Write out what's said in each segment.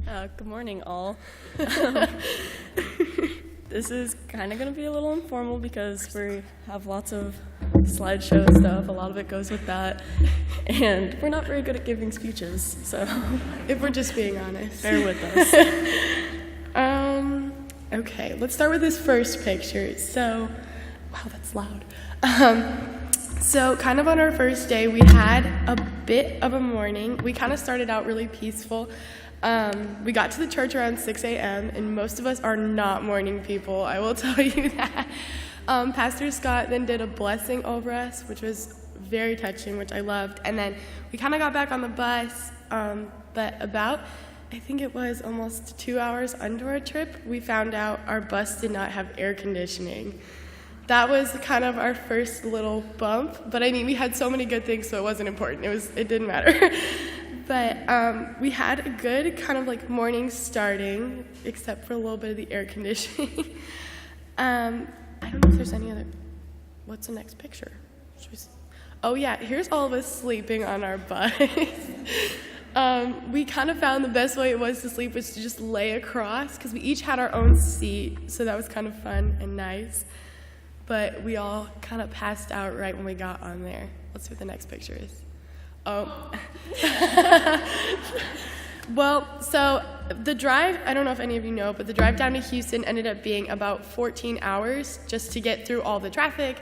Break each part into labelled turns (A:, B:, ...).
A: Good morning, all. Um, this is kind of going to be a little informal because we have lots of slideshow stuff. A lot of it goes with that. And we're not very good at giving speeches, so
B: If we're just being honest.
A: bear with us.
B: Okay, let's start with this first picture. So, wow, that's loud. So kind of on our first day, we had a bit of a morning. We kind of started out really peaceful. We got to the church around 6 a.m., and most of us are not morning people, I will tell you that. Pastor Scott then did a blessing over us, which was very touching, which I loved. And then we kind of got back on the bus, but about, I think it was almost 2 hours into our trip, we found out our bus did not have air conditioning. That was kind of our first little bump, but I mean, we had so many good things, so it wasn't important. It didn't matter. But we had a good kind of like morning starting, except for a little bit of the air conditioning. I don't know if there's any other. What's the next picture? Oh yeah, here's all of us sleeping on our bus. We kind of found the best way it was to sleep was to just lay across, because we each had our own seat, so that was kind of fun and nice. But we all kind of passed out right when we got on there. Let's see what the next picture is. Oh. Well, so the drive, I don't know if any of you know, but the drive down to Houston ended up being about 14 hours just to get through all the traffic.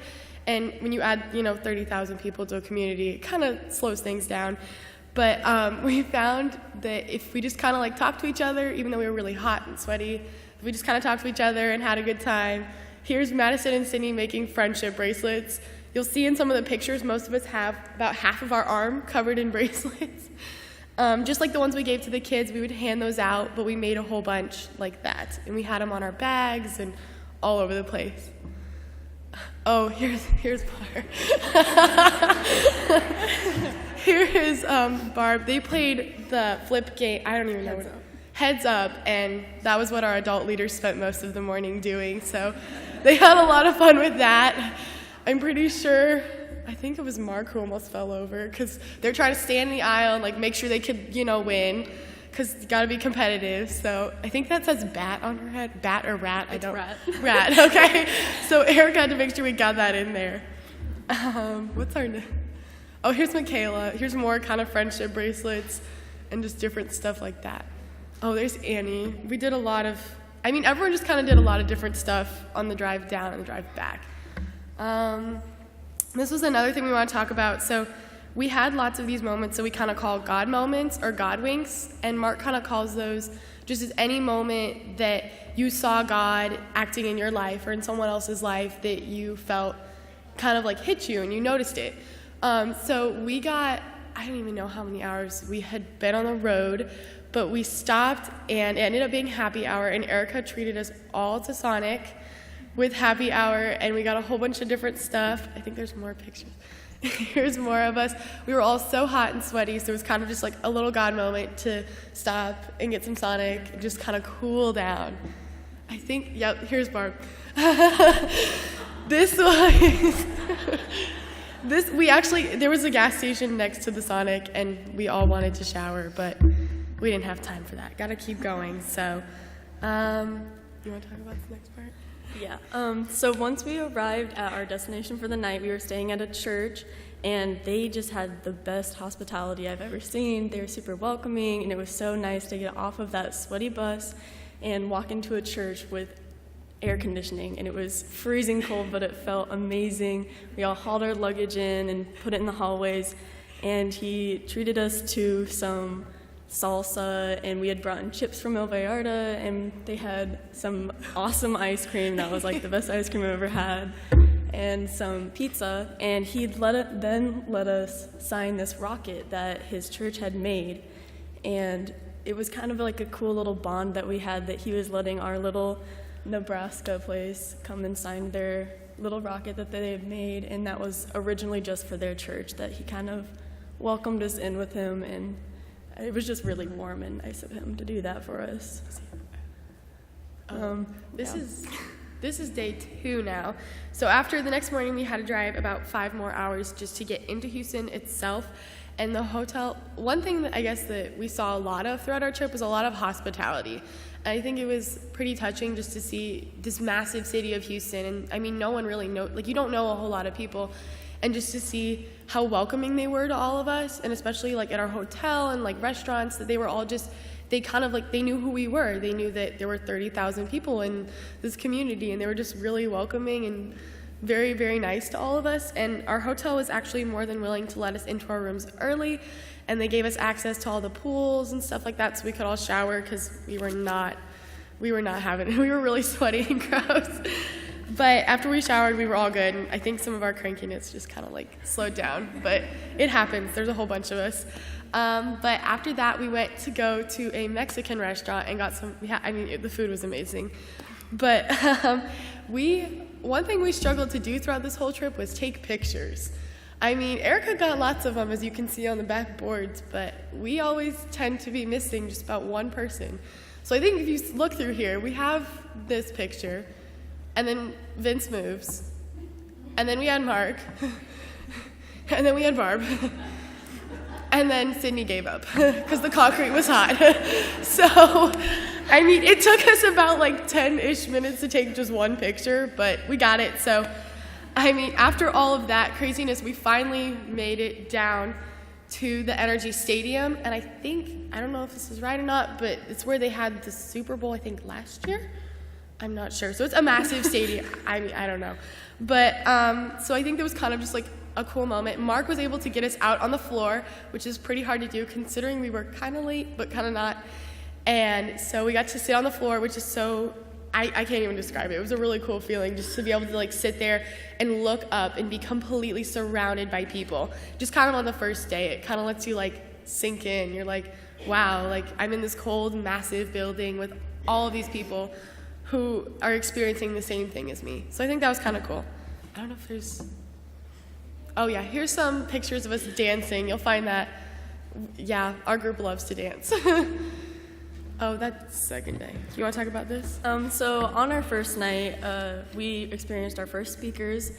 B: And when you add, 30,000 people to a community, it kind of slows things down. But we found that if we just kind of like talked to each other, even though we were really hot and sweaty, if we just kind of talked to each other and had a good time. Here's Madison and Sydney making friendship bracelets. You'll see in some of the pictures, most of us have about half of our arm covered in bracelets. Just like the ones we gave to the kids, we would hand those out, but we made a whole bunch like that. And we had them on our bags and all over the place. Oh, here's Barb. Here is Barb. They played the flip game. I don't even know what. Heads Up, and that was what our adult leaders spent most of the morning doing. So they had a lot of fun with that. I'm pretty sure, I think it was Mark who almost fell over because they're trying to stand in the aisle and like make sure they could, win, because you got to be competitive. So I think that says bat on her head. Bat or rat?
A: It's rat.
B: Rat, okay. So Erica had to make sure we got that in there. What's our name? Oh, here's Michaela. Here's more kind of friendship bracelets and just different stuff like that. Oh, there's Annie. We did a lot of, everyone just kind of did a lot of different stuff on the drive down and the drive back. This was another thing we want to talk about. So we had lots of these moments that we kind of call God moments or God winks, and Mark kind of calls those just as any moment that you saw God acting in your life or in someone else's life that you felt kind of like hit you and you noticed it. So we got, I don't even know how many hours we had been on the road, but we stopped and it ended up being happy hour, and Erica treated us all to Sonic with happy hour, and we got a whole bunch of different stuff. I think there's more pictures. Here's more of us. We were all so hot and sweaty, so it was kind of just like a little God moment to stop and get some Sonic and just kind of cool down. I think, yep, here's Barb. There was a gas station next to the Sonic, and we all wanted to shower, but we didn't have time for that. Gotta keep going. So, you want to talk about the next part?
A: Yeah. So once we arrived at our destination for the night, we were staying at a church, and they just had the best hospitality I've ever seen. They were super welcoming, and it was so nice to get off of that sweaty bus and walk into a church with air conditioning, and it was freezing cold, but it felt amazing. We all hauled our luggage in and put it in the hallways, and he treated us to some salsa, and we had brought in chips from El Vallarta, and they had some awesome ice cream that was like the best ice cream I've ever had, and some pizza, and he'd then let us sign this rocket that his church had made, and it was kind of like a cool little bond that we had, that he was letting our little Nebraska place come and sign their little rocket that they had made, and that was originally just for their church, that he kind of welcomed us in with him, and it was just really warm and nice of him to do that for us.
B: This is This is day 2 now. So after the next morning, we had to drive about 5 more hours just to get into Houston itself. And the hotel, one thing that I guess that we saw a lot of throughout our trip was a lot of hospitality. And I think it was pretty touching just to see this massive city of Houston. And I mean, no one really you don't know a whole lot of people. And just to see how welcoming they were to all of us, and especially like at our hotel and like restaurants, that they were all just, they kind of like, they knew who we were. They knew that there were 30,000 people in this community, and they were just really welcoming and very, very nice to all of us. And our hotel was actually more than willing to let us into our rooms early, and they gave us access to all the pools and stuff like that so we could all shower, because we were not having it. We were really sweaty and gross. But after we showered, we were all good. And I think some of our crankiness just kind of like slowed down, but it happens. There's a whole bunch of us. But after that, we went to go to a Mexican restaurant and got the food was amazing. But one thing we struggled to do throughout this whole trip was take pictures. I mean, Erica got lots of them, as you can see on the back boards, but we always tend to be missing just about one person. So I think if you look through here, we have this picture, and then Vince moves, and then we had Mark, and then we had Barb, and then Sydney gave up because the concrete was hot. So, I mean, it took us about like 10-ish minutes to take just one picture, but we got it. So, I mean, after all of that craziness, we finally made it down to the Energy Stadium, and I don't know if this is right or not, but it's where they had the Super Bowl, I think, last year? I'm not sure. So it's a massive stadium. I mean, I don't know. But, so I think that was kind of just like a cool moment. Mark was able to get us out on the floor, which is pretty hard to do considering we were kind of late, but kind of not. And so we got to sit on the floor, which is so, I can't even describe it. It was a really cool feeling just to be able to like sit there and look up and be completely surrounded by people. Just kind of on the first day, it kind of lets you like sink in. You're like, wow, like I'm in this cold, massive building with all of these people who are experiencing the same thing as me. So I think that was kind of cool. I don't know if there's, oh yeah, here's some pictures of us dancing. You'll find that, yeah, our group loves to dance. Oh, that's second day. Do you want to talk about this?
A: So on our first night, we experienced our first speakers,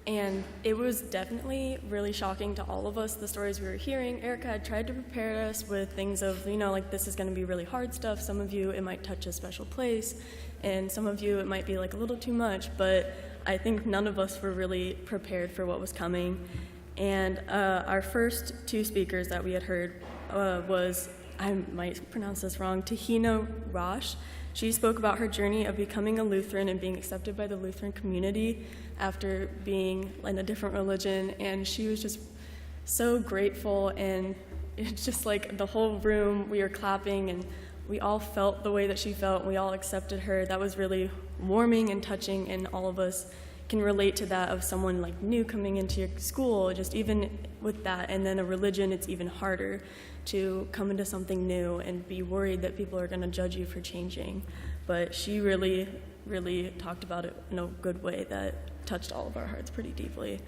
A: and it was definitely really shocking to all of us, the stories we were hearing. Erica had tried to prepare us with things of, like this is going to be really hard stuff. Some of you, it might touch a special place, and some of you, it might be like a little too much, but I think none of us were really prepared for what was coming. And our first 2 speakers that we had heard was, I might pronounce this wrong, Tahina Rosh. She spoke about her journey of becoming a Lutheran and being accepted by the Lutheran community after being in a different religion, and she was just so grateful, and it's just like the whole room, we were clapping, and we all felt the way that she felt, and we all accepted her. That was really warming and touching, and all of us can relate to that of someone like new coming into your school, just even with that, and then a religion, it's even harder to come into something new and be worried that people are going to judge you for changing. But she really, really talked about it in a good way that touched all of our hearts pretty deeply.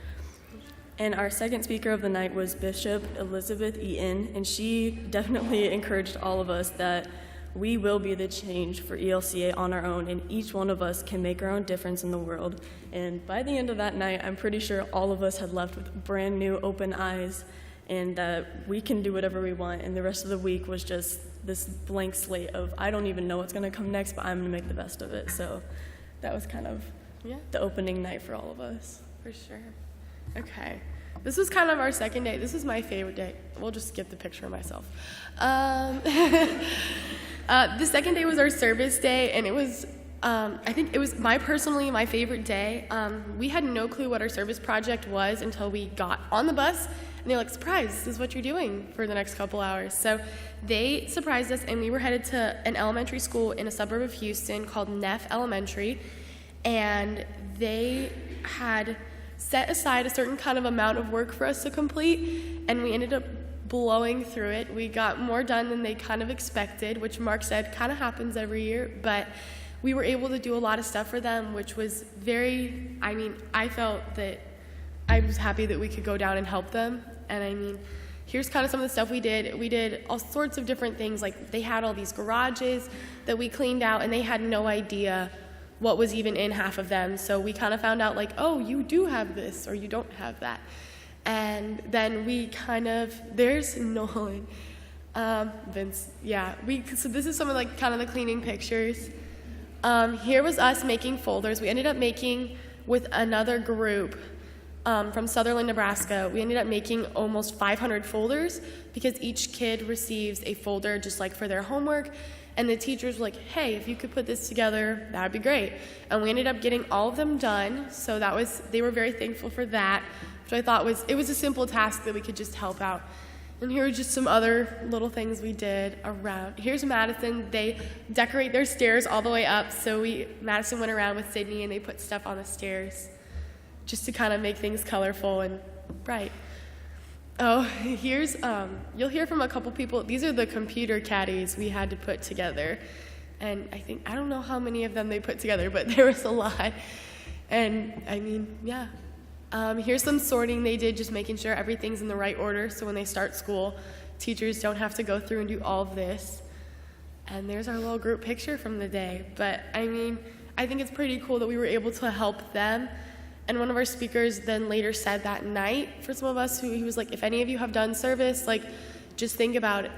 A: And our second speaker of the night was Bishop Elizabeth Eaton, and she definitely encouraged all of us that we will be the change for ELCA on our own, and each one of us can make our own difference in the world. And by the end of that night, I'm pretty sure all of us had left with brand new open eyes, and that we can do whatever we want. And the rest of the week was just this blank slate of, I don't even know what's going to come next, but I'm going to make the best of it. So that was kind of the opening night for all of us.
B: For sure. Okay. This was kind of our second day. This is my favorite day. We'll just skip the picture of myself. The second day was our service day, and it was, I think it was personally my favorite day. We had no clue what our service project was until we got on the bus, and they were like, surprise, this is what you're doing for the next couple hours. So they surprised us, and we were headed to an elementary school in a suburb of Houston called Neff Elementary, and they had set aside a certain kind of amount of work for us to complete, and we ended up blowing through it. We got more done than they kind of expected, which Mark said kind of happens every year, but we were able to do a lot of stuff for them, which was I felt that I was happy that we could go down and help them. And here's kind of some of the stuff we did. We did all sorts of different things. Like, they had all these garages that we cleaned out, and they had no idea what was even in half of them. So we kind of found out like, oh, you do have this or you don't have that. And then we there's Nolan, Vince, yeah. So this is some of like kind of the cleaning pictures. Here was us making folders. We ended up making with another group from Sutherland, Nebraska. We ended up making almost 500 folders because each kid receives a folder just like for their homework. And the teachers were like, hey, if you could put this together, that would be great. And we ended up getting all of them done. So they were very thankful for that, which I thought it was a simple task that we could just help out. And here are just some other little things we did around. Here's Madison. They decorate their stairs all the way up. So Madison went around with Sydney and they put stuff on the stairs just to kind of make things colorful and bright. Oh, here's, you'll hear from a couple people. These are the computer caddies we had to put together. And I don't know how many of them they put together, but there was a lot. And yeah. Here's some sorting they did, just making sure everything's in the right order. So when they start school, teachers don't have to go through and do all of this. And there's our little group picture from the day. But I think it's pretty cool that we were able to help them. And one of our speakers then later said that night for some of us he was like, if any of you have done service, like just think about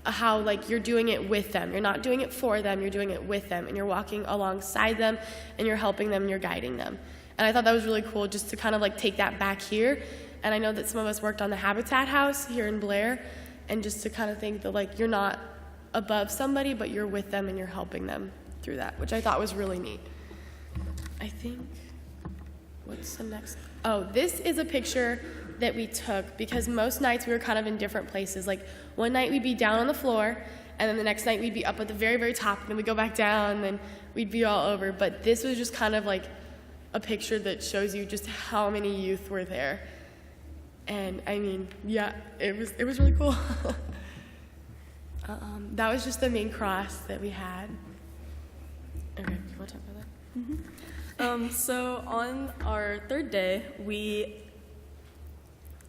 B: how like you're doing it with them. You're not doing it for them, you're doing it with them, and you're walking alongside them and you're helping them and you're guiding them. And I thought that was really cool just to kind of like take that back here. And I know that some of us worked on the Habitat House here in Blair, and just to kind of think that like you're not above somebody, but you're with them and you're helping them through that, which I thought was really neat. What's the next? Oh, this is a picture that we took because most nights we were kind of in different places. Like one night we'd be down on the floor, and then the next night we'd be up at the very, very top, and then we'd go back down, and then we'd be all over. But this was just kind of like a picture that shows you just how many youth were there. And yeah, it was really cool. That was just the main cross that we had. Okay, you want to talk about that?
A: Mm-hmm. So on our third day, we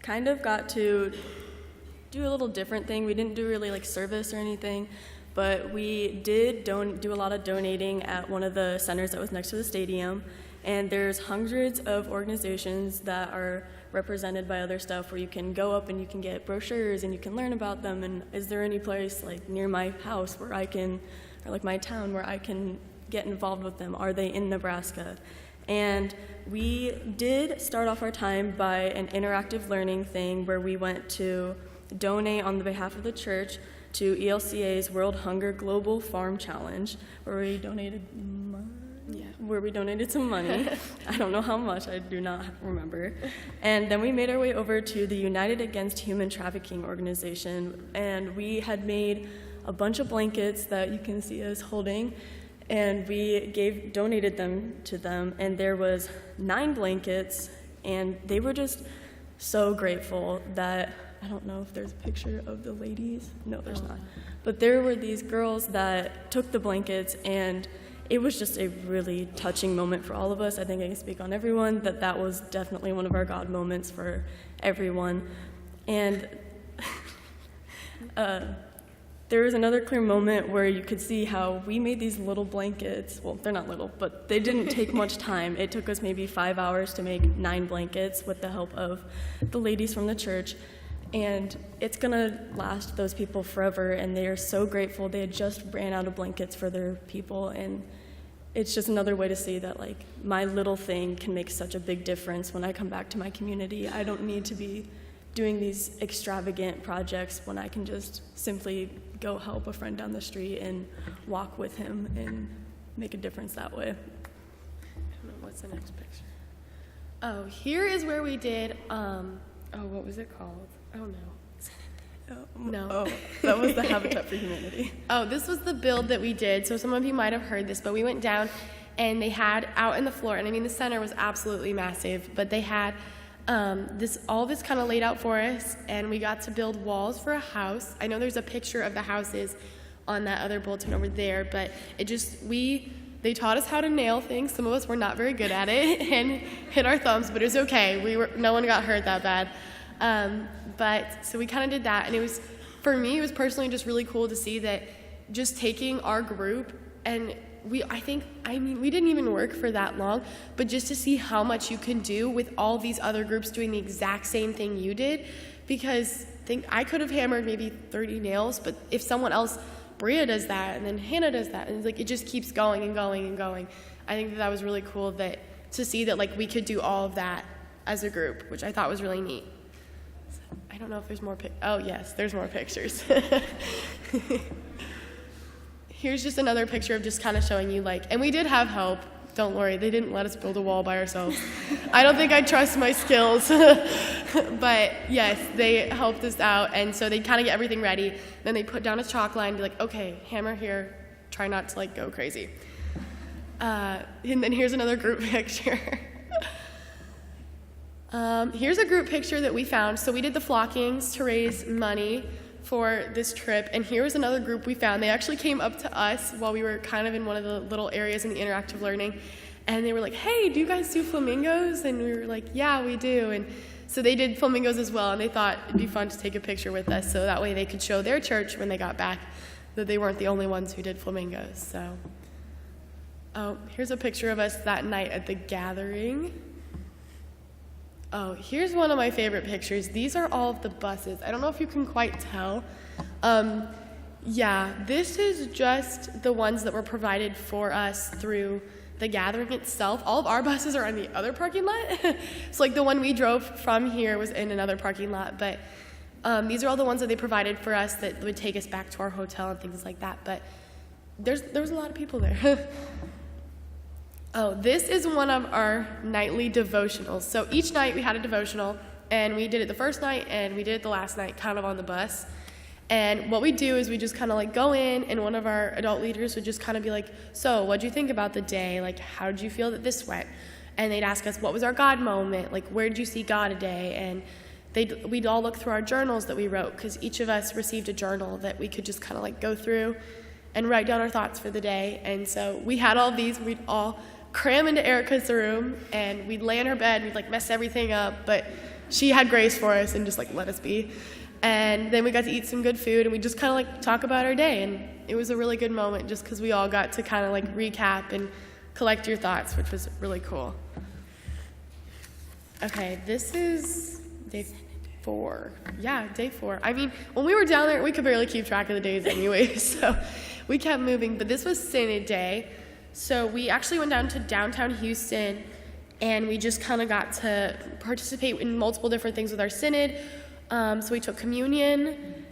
A: kind of got to do a little different thing. We didn't do really like service or anything, but we did do a lot of donating at one of the centers that was next to the stadium. And there's hundreds of organizations that are represented by other stuff where you can go up and you can get brochures and you can learn about them. And is there any place like near my house where I can, or like my town where I can get involved with them? Are they in Nebraska? And we did start off our time by an interactive learning thing where we went to donate on the behalf of the church to ELCA's World Hunger Global Farm Challenge, where we donated some money. I don't know how much, I do not remember. And then we made our way over to the United Against Human Trafficking organization, and we had made a bunch of blankets that you can see us holding, and we donated them to them, and there was 9 blankets, and they were just so grateful that, I don't know if there's a picture of the ladies. No, there's not. But there were these girls that took the blankets, and it was just a really touching moment for all of us. I think I can speak on everyone that was definitely one of our God moments for everyone. And there was another clear moment where you could see how we made these little blankets. Well, they're not little, but they didn't take much time. It took us maybe 5 hours to make 9 blankets with the help of the ladies from the church. And it's gonna last those people forever, and they are so grateful. They had just ran out of blankets for their people, and it's just another way to see that like my little thing can make such a big difference when I come back to my community. I don't need to be doing these extravagant projects when I can just simply go help a friend down the street and walk with him and make a difference that way.
B: I don't know, what's the next picture? Oh, here is where we did, what was it called? Oh no. No.
A: Oh, that was the Habitat for Humanity.
B: Oh, this was the build that we did. So some of you might have heard this, but we went down and they had out in the floor, and the center was absolutely massive, but they had all this kind of laid out for us, and we got to build walls for a house. I know there's a picture of the houses on that other bulletin over there, but they taught us how to nail things. Some of us were not very good at it and hit our thumbs, but it was okay. No one got hurt that bad. But so we kind of did that, and for me, it was personally just really cool to see that just taking our group and we didn't even work for that long, but just to see how much you can do with all these other groups doing the exact same thing you did, because I could have hammered maybe 30 nails, but if someone else, Bria does that, and then Hannah does that, and like it just keeps going and going and going. I think that was really cool to see that like we could do all of that as a group, which I thought was really neat. So, I don't know if there's more oh yes, there's more pictures. Here's just another picture of just kind of showing you and we did have help. Don't worry, they didn't let us build a wall by ourselves. I don't think I trust my skills. But yes, they helped us out, and so they'd kind of get everything ready. Then they put down a chalk line and be like, okay, hammer here, try not to go crazy. And then here's another group picture. Here's a group picture that we found. So we did the flockings to raise money for this trip, and here was another group we found. They actually came up to us while we were kind of in one of the little areas in the interactive learning, and they were like, hey, do you guys do flamingos? And we were like, yeah, we do. And so they did flamingos as well, and they thought it'd be fun to take a picture with us, so that way they could show their church when they got back that they weren't the only ones who did flamingos. So here's a picture of us that night at the gathering. Oh, here's one of my favorite pictures. These are all of the buses. I don't know if you can quite tell. Yeah, this is just the ones that were provided for us through the gathering itself. All of our buses are in the other parking lot. So the one we drove from here was in another parking lot, but these are all the ones that they provided for us that would take us back to our hotel and things like that. But there was a lot of people there. Oh, this is one of our nightly devotionals. So each night we had a devotional, and we did it the first night and we did it the last night kind of on the bus. And what we do is we just kind of go in, and one of our adult leaders would just kind of be like, so what'd you think about the day? How did you feel that this went? And they'd ask us, what was our God moment? Where did you see God today? And we'd all look through our journals that we wrote, because each of us received a journal that we could just kind of go through and write down our thoughts for the day. And so we had all these, we'd all cram into Erica's room, and we'd lay in her bed, we'd mess everything up, but she had grace for us and just let us be. And then we got to eat some good food, and we just kind of talk about our day, and it was a really good moment just because we all got to kind of recap and collect your thoughts, which was really cool. Okay, this is day 4. Yeah, day 4. I mean, when we were down there, we could barely keep track of the days anyway, so we kept moving, but this was Synod Day. So we actually went down to downtown Houston, and we just kind of got to participate in multiple different things with our synod. So we took communion.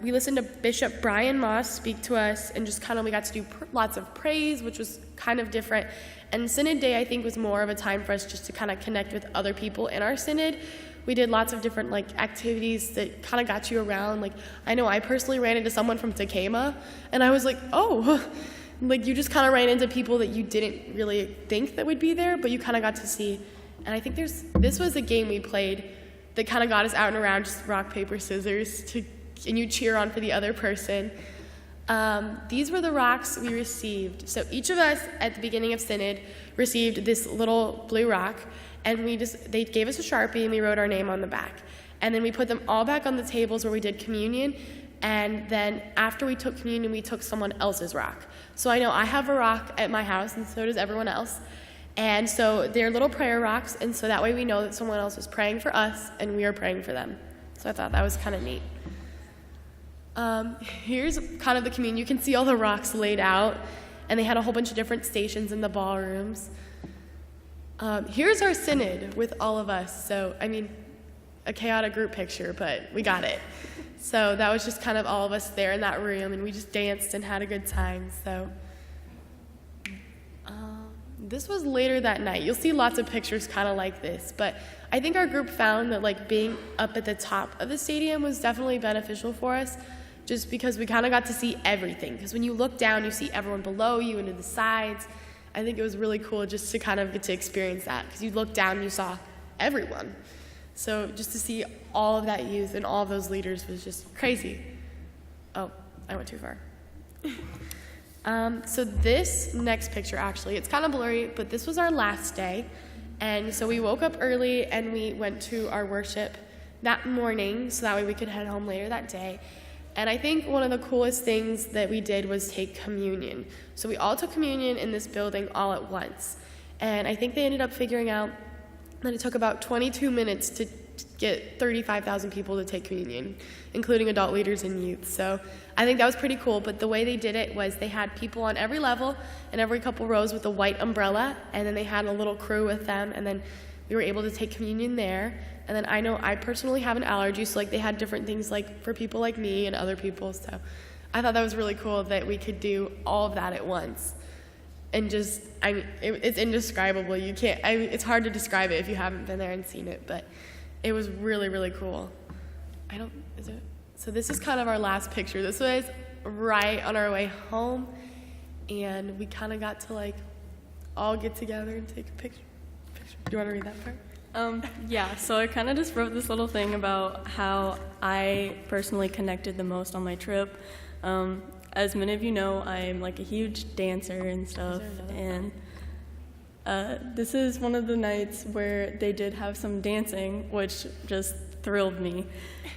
B: We listened to Bishop Brian Moss speak to us, and just we got to do lots of praise, which was kind of different. And Synod Day, I think, was more of a time for us just to kind of connect with other people in our synod. We did lots of different activities that kind of got you around. I know I personally ran into someone from Takema, and I was like, oh. You just kind of ran into people that you didn't really think that would be there, but you kind of got to see. And I think this was a game we played that kind of got us out and around, just rock, paper, scissors, and you cheer on for the other person. These were the rocks we received. So each of us at the beginning of Synod received this little blue rock, and they gave us a Sharpie, and we wrote our name on the back. And then we put them all back on the tables where we did communion. And then after we took communion, we took someone else's rock. So I know I have a rock at my house, and so does everyone else. And so they're little prayer rocks, and so that way we know that someone else is praying for us, and we are praying for them. So I thought that was kind of neat. Here's kind of the communion. You can see all the rocks laid out, and they had a whole bunch of different stations in the ballrooms. Here's our synod with all of us. So, I mean, a chaotic group picture, but we got it. So that was just kind of all of us there in that room, and we just danced and had a good time. So this was later that night. You'll see lots of pictures kind of like this, but I think our group found that being up at the top of the stadium was definitely beneficial for us, just because we kind of got to see everything. Because when you look down, you see everyone below you and to the sides. I think it was really cool just to kind of get to experience that, because you look down and you saw everyone. So just to see all of that youth and all of those leaders was just crazy. Oh, I went too far. So this next picture, actually, it's kind of blurry, but this was our last day. And so we woke up early, and we went to our worship that morning, so that way we could head home later that day. And I think one of the coolest things that we did was take communion. So we all took communion in this building all at once. And I think they ended up figuring out that it took about 22 minutes to get 35,000 people to take communion, including adult leaders and youth. So I think that was pretty cool. But the way they did it was they had people on every level and every couple rows with a white umbrella, and then they had a little crew with them, and then we were able to take communion there. And then I know I personally have an allergy, so like they had different things like for people like me and other people. So I thought that was really cool that we could do all of that at once. And just, it's indescribable. It's hard to describe it if you haven't been there and seen it, but it was really, really cool. So this is kind of our last picture. This was right on our way home, and we kind of got to like all get together and take a picture. Do you want to read that part?
A: Yeah, so I kind of just wrote this little thing about how I personally connected the most on my trip. As many of you know, I'm like a huge dancer and stuff, and this is one of the nights where they did have some dancing, which just thrilled me,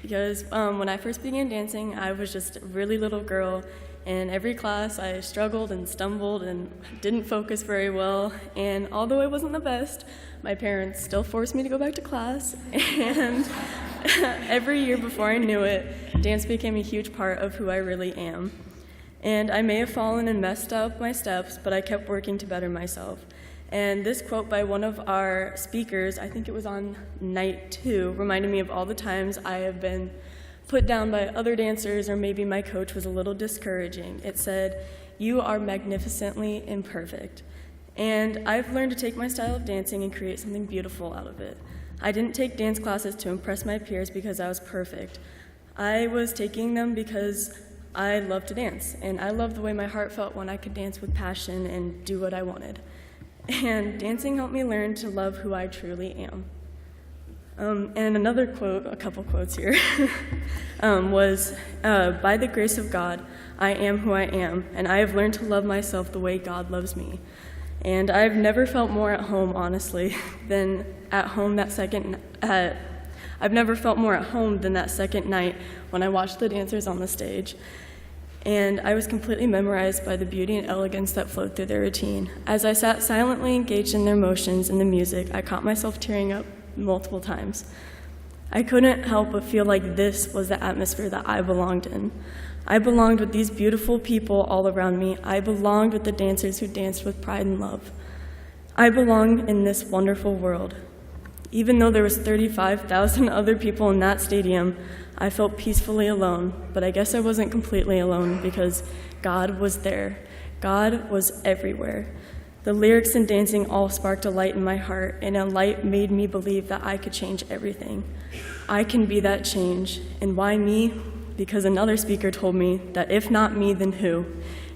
A: because when I first began dancing, I was just a really little girl, and every class I struggled and stumbled and didn't focus very well, and although I wasn't the best, my parents still forced me to go back to class, and every year before I knew it, dance became a huge part of who I really am. And I may have fallen and messed up my steps, but I kept working to better myself. And this quote by one of our speakers, I think it was on night 2, reminded me of all the times I have been put down by other dancers, or maybe my coach was a little discouraging. It said, "You are magnificently imperfect." And I've learned to take my style of dancing and create something beautiful out of it. I didn't take dance classes to impress my peers because I was perfect. I was taking them because I love to dance, and I love the way my heart felt when I could dance with passion and do what I wanted. And dancing helped me learn to love who I truly am. And another quote, a couple quotes here, was, "By the grace of God, I am who I am, and I have learned to love myself the way God loves me. And I've never felt more at home, honestly, than at home that second. I've never felt more at home than that second night when I watched the dancers on the stage. And I was completely memorized by the beauty and elegance that flowed through their routine. As I sat silently engaged in their motions and the music, I caught myself tearing up multiple times. I couldn't help but feel like this was the atmosphere that I belonged in. I belonged with these beautiful people all around me. I belonged with the dancers who danced with pride and love. I belonged in this wonderful world. Even though there was 35,000 other people in that stadium, I felt peacefully alone, but I guess I wasn't completely alone because God was there. God was everywhere. The lyrics and dancing all sparked a light in my heart, and a light made me believe that I could change everything. I can be that change. And why me? Because another speaker told me that if not me, then who?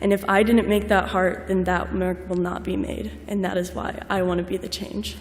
A: And if I didn't make that heart, then that mark will not be made. And that is why I want to be the change."